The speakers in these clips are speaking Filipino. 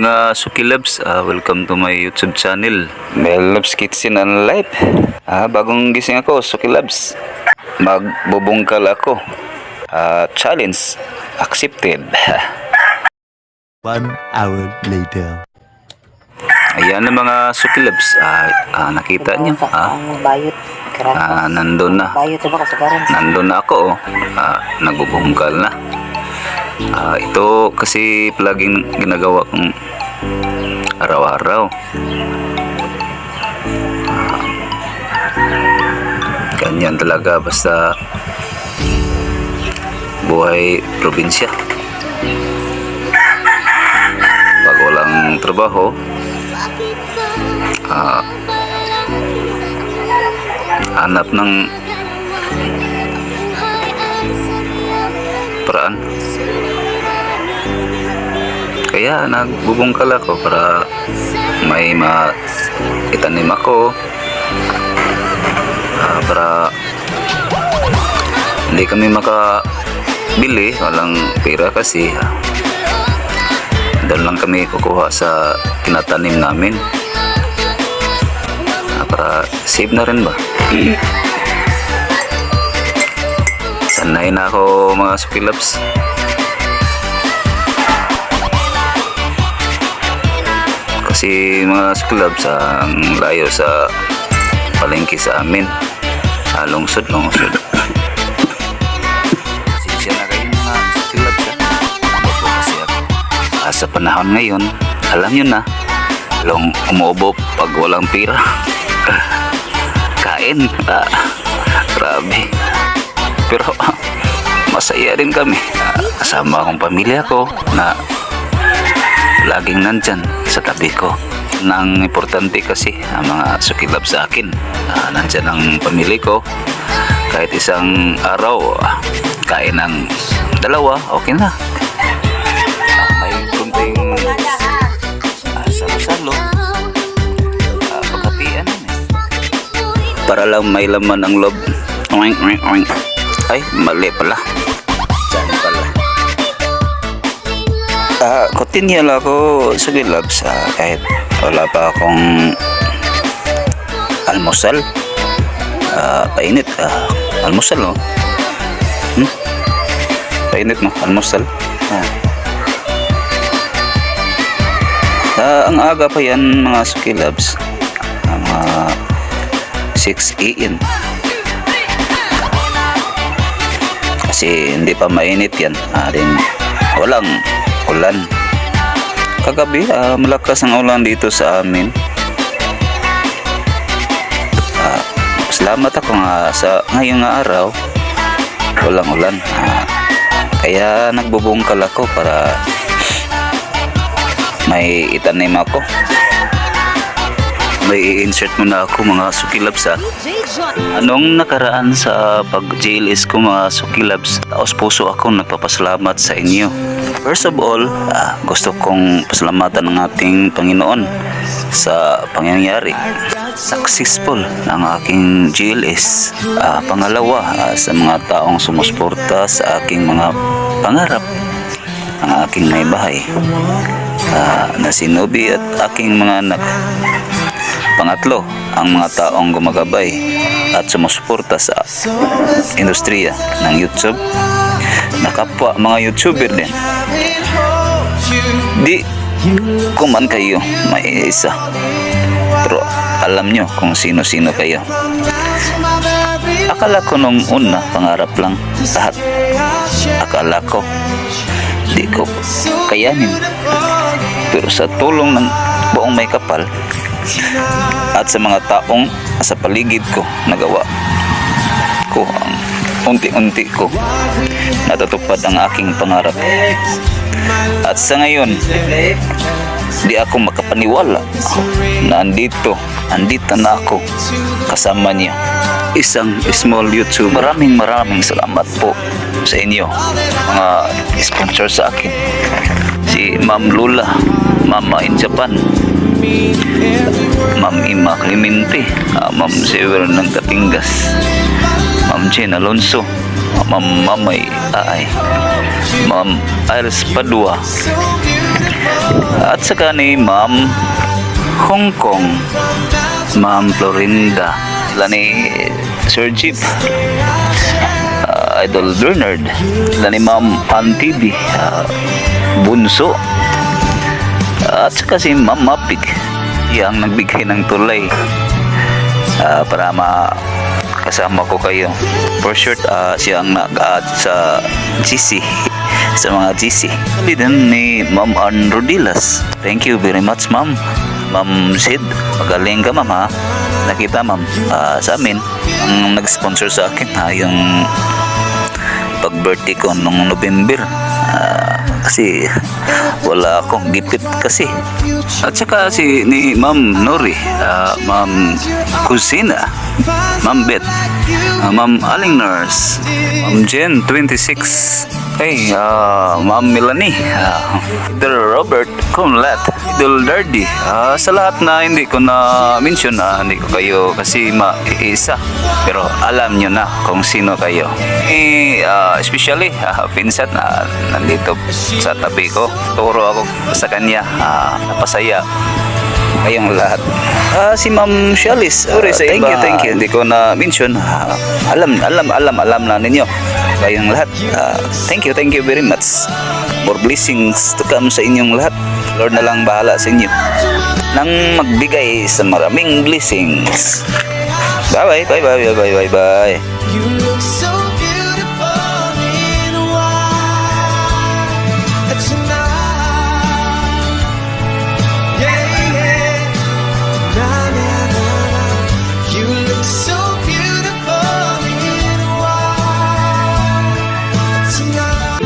Mga Suki Loves, welcome to my YouTube channel, Mel Loves Kitchen and Life. Bagong gising ako, Suki Loves. Magbubungkal ako. Challenge accepted. 1 hour later. Ayan na mga Suki Loves. Nakita niyo. Bayot. Nandun na. Bayot ba kasagaran? Nandun na ako. Nagbubungkal na. Ito kasi palaging ginagawa kong araw-araw. Ganyan talaga basta buhay probinsya. Pag walang trabaho, hanap ng paraan. Kaya nagbubungkal ako para may maitanim ako, para hindi kami makabili, walang pera kasi doon lang kami kukuha sa tinatanim namin, para save na rin ba. Sanay na ako mga Suki Loves. Kasi mga Suki Loves, ang layo sa palengke sa amin, lungsod. Sinsya na kayo mga Suki Loves. Kasi sa panahon ngayon, alam nyo na, umuubo pag walang pira. Kain, grabe. Pero masaya rin kami. Kasama akong pamilya ko na laging nandyan sa tabi ko. Nang importante kasi ang mga Suki Loves sa akin, nandyan ang pamilya ko. Kahit isang araw kain ng dalawa, okay na. May kunting salo-salo, pagkapian para lang may laman ang loob. Oink, oink, oink. Ay, mali pala. Diyan pala. Continue lang ako, Suki Loves, kahit wala pa akong almusal. Painit. Almusal, no? Painit, no? Almusal. Ang aga pa yan, mga Suki Loves. Mga 6 AM. Kasi hindi pa mainit yan. Walang ulan. Kagabi, malakas ang ulan dito sa amin. Salamat ako nga sa ngayong araw, walang ulan. Kaya nagbubungkal ako para may itanim ako. May i-insert muna ako mga Suki Loves. Anong nakaraan sa pag-JLS ko mga Suki Loves, taos puso akong nagpapasalamat sa inyo. First of all, gusto kong pasalamatan ng ating Panginoon sa pangyayari successful ng aking JLS. Pangalawa, sa mga taong sumusuporta sa aking mga pangarap, ang aking may bahay, na si Nobi at aking mga anak. Pangatlo, ang mga taong gumagabay at sumusuporta sa industriya ng YouTube, na kapwa mga YouTuber din. Di ko man kayo may isa, pero alam nyo kung sino-sino kayo. Akala ko nung una pangarap lang lahat. Akala ko di ko kayanin, pero sa tulong ng buong may kapal at sa mga taong sa paligid ko, nagawa ko ang unti-unti ko natutupad ang aking pangarap. At sa ngayon, di ako makapaniwala na andito na ako kasama niyo, isang small YouTube. Maraming salamat po sa inyo, mga sponsor sa akin. Si Ma'am Lula, Mama in Japan, Ma'am Ima Clemente, Ma'am Sever ng Tatingas, Ma'am Jen Alonso, Ma'am Mamay Aay, Ma'am Iris Padua, At saka ni Ma'am Hong Kong, Ma'am Florinda, sila ni Sir Jeep, Idol Bernard, sila ni Ma'am Antibi, Bunso, at saka si Ma'am Mapig, yang nagbigay ng tulay para kasama ko kayo. For sure, siya ang nag-add sa GC, sa mga GC. Sabi din ni Ma'am Ann Rodilas. Thank you very much, Ma'am. Ma'am Sid, magaling ka, Ma'am, ha? Nakita, Ma'am, sa amin, ang nag-sponsor sa akin, yung pag-birthday ko nung November. Kasi wala akong gipit kasi. At saka si ni Ma'am Nori, Ma'am Kusina, Ma'am Beth, Ma'am Aling Nurse, Ma'am Jen 26, hey, Ma'am Melanie, Idol Robert Conlat, Idol Dardy, sa lahat na hindi ko na mention, hindi ko kayo kasi maiisa, pero alam nyo na kung sino kayo. Especially pinsan na nandito sa tabi ko, turo ako sa kanya, napasaya kayong lahat. Si Ma'am Shalis, sorry sa iba, thank you, hindi ko na mention, alam na ninyo kayong lahat. Thank you very much. More blessings to come sa inyong lahat. Lord na lang bahala sa inyo nang magbigay sa maraming blessings. Bye bye. You look so beautiful in white tonight. Yeah. Na na na na. You look so beautiful in white tonight.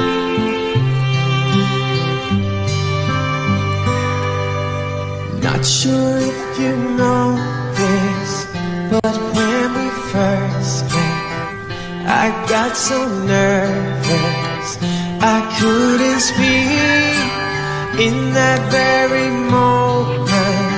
Not sure if you know this, but when we first met, I got so nervous I couldn't speak in that very moment.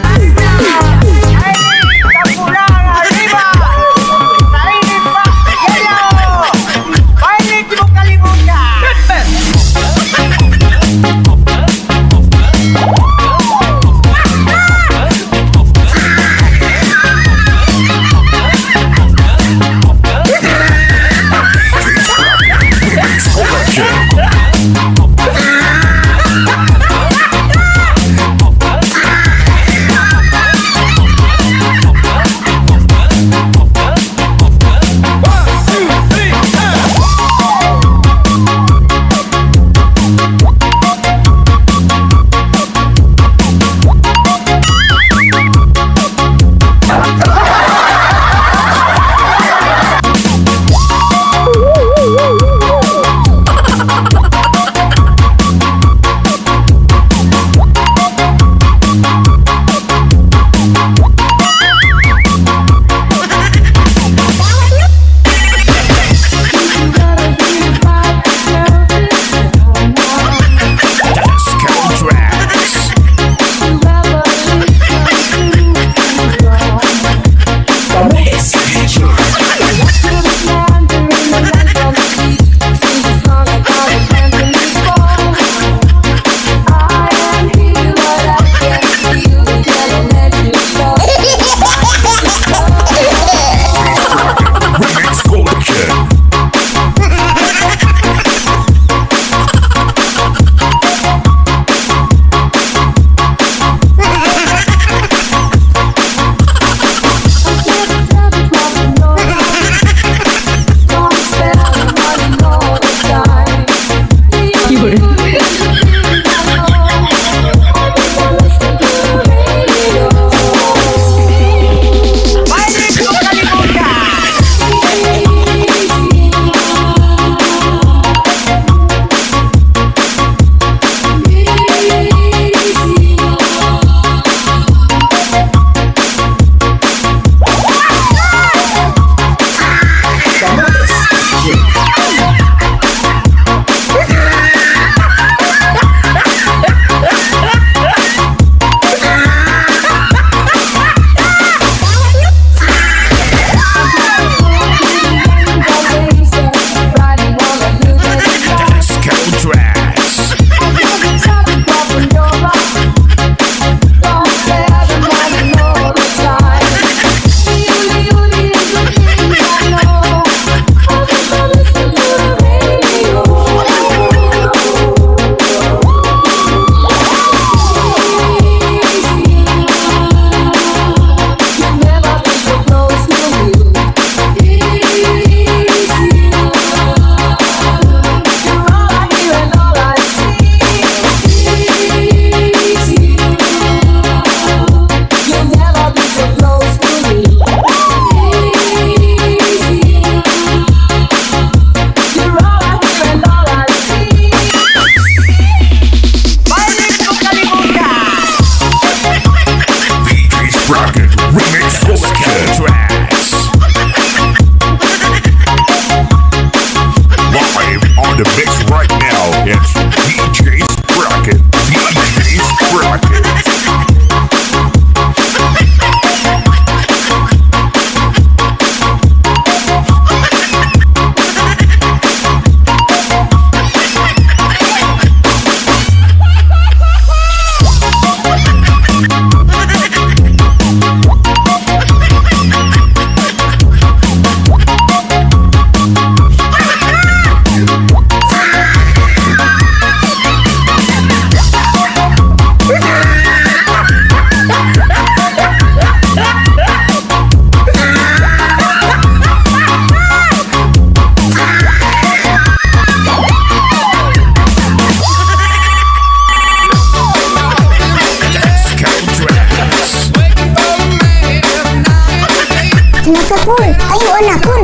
Nakakul. Ayo anak kun.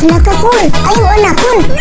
Nakakul. Ayo anak kun.